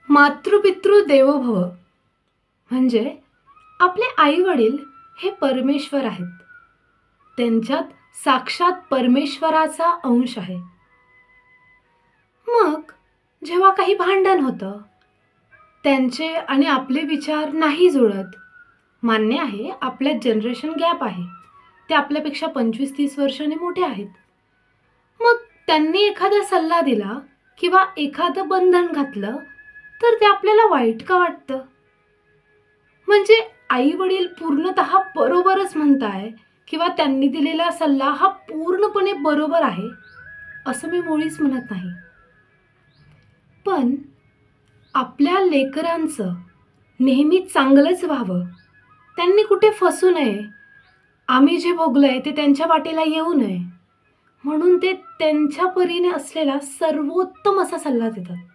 मातृपितृ देवो भव म्हणजे आपले आई-वडील हे परमेश्वर आहेत. त्यांच्यात साक्षात परमेश्वराचा अंश आहे. मग जेव्हा काही भांडण होतं, त्यांचे आणि आपले विचार नाही जुळत. मान्य आहे, आपल्यात जनरेशन गॅप आहे. ते आपल्यापेक्षा 25-30 वर्षांनी मोठे आहेत. मग त्यांनी एखादा सल्ला दिला किंवा एखादं बंधन घातलं, तर ते आपल्याला वाईट का वाटतं? म्हणजे आई-वडील पूर्णतः बरोबरच म्हणताय किंवा त्यांनी दिलेला सल्ला हा पूर्णपणे बरोबर आहे, असं मी मुळीच म्हणत नाही. पण आपल्या लेकरांचं नेहमी चांगलंच व्हावं, त्यांनी कुठे फसू नये, आम्ही जे भोगलंय ते त्यांच्या वाटेला येऊ नये, म्हणून ते त्यांच्या परीने असलेला सर्वोत्तम असा सल्ला देतात.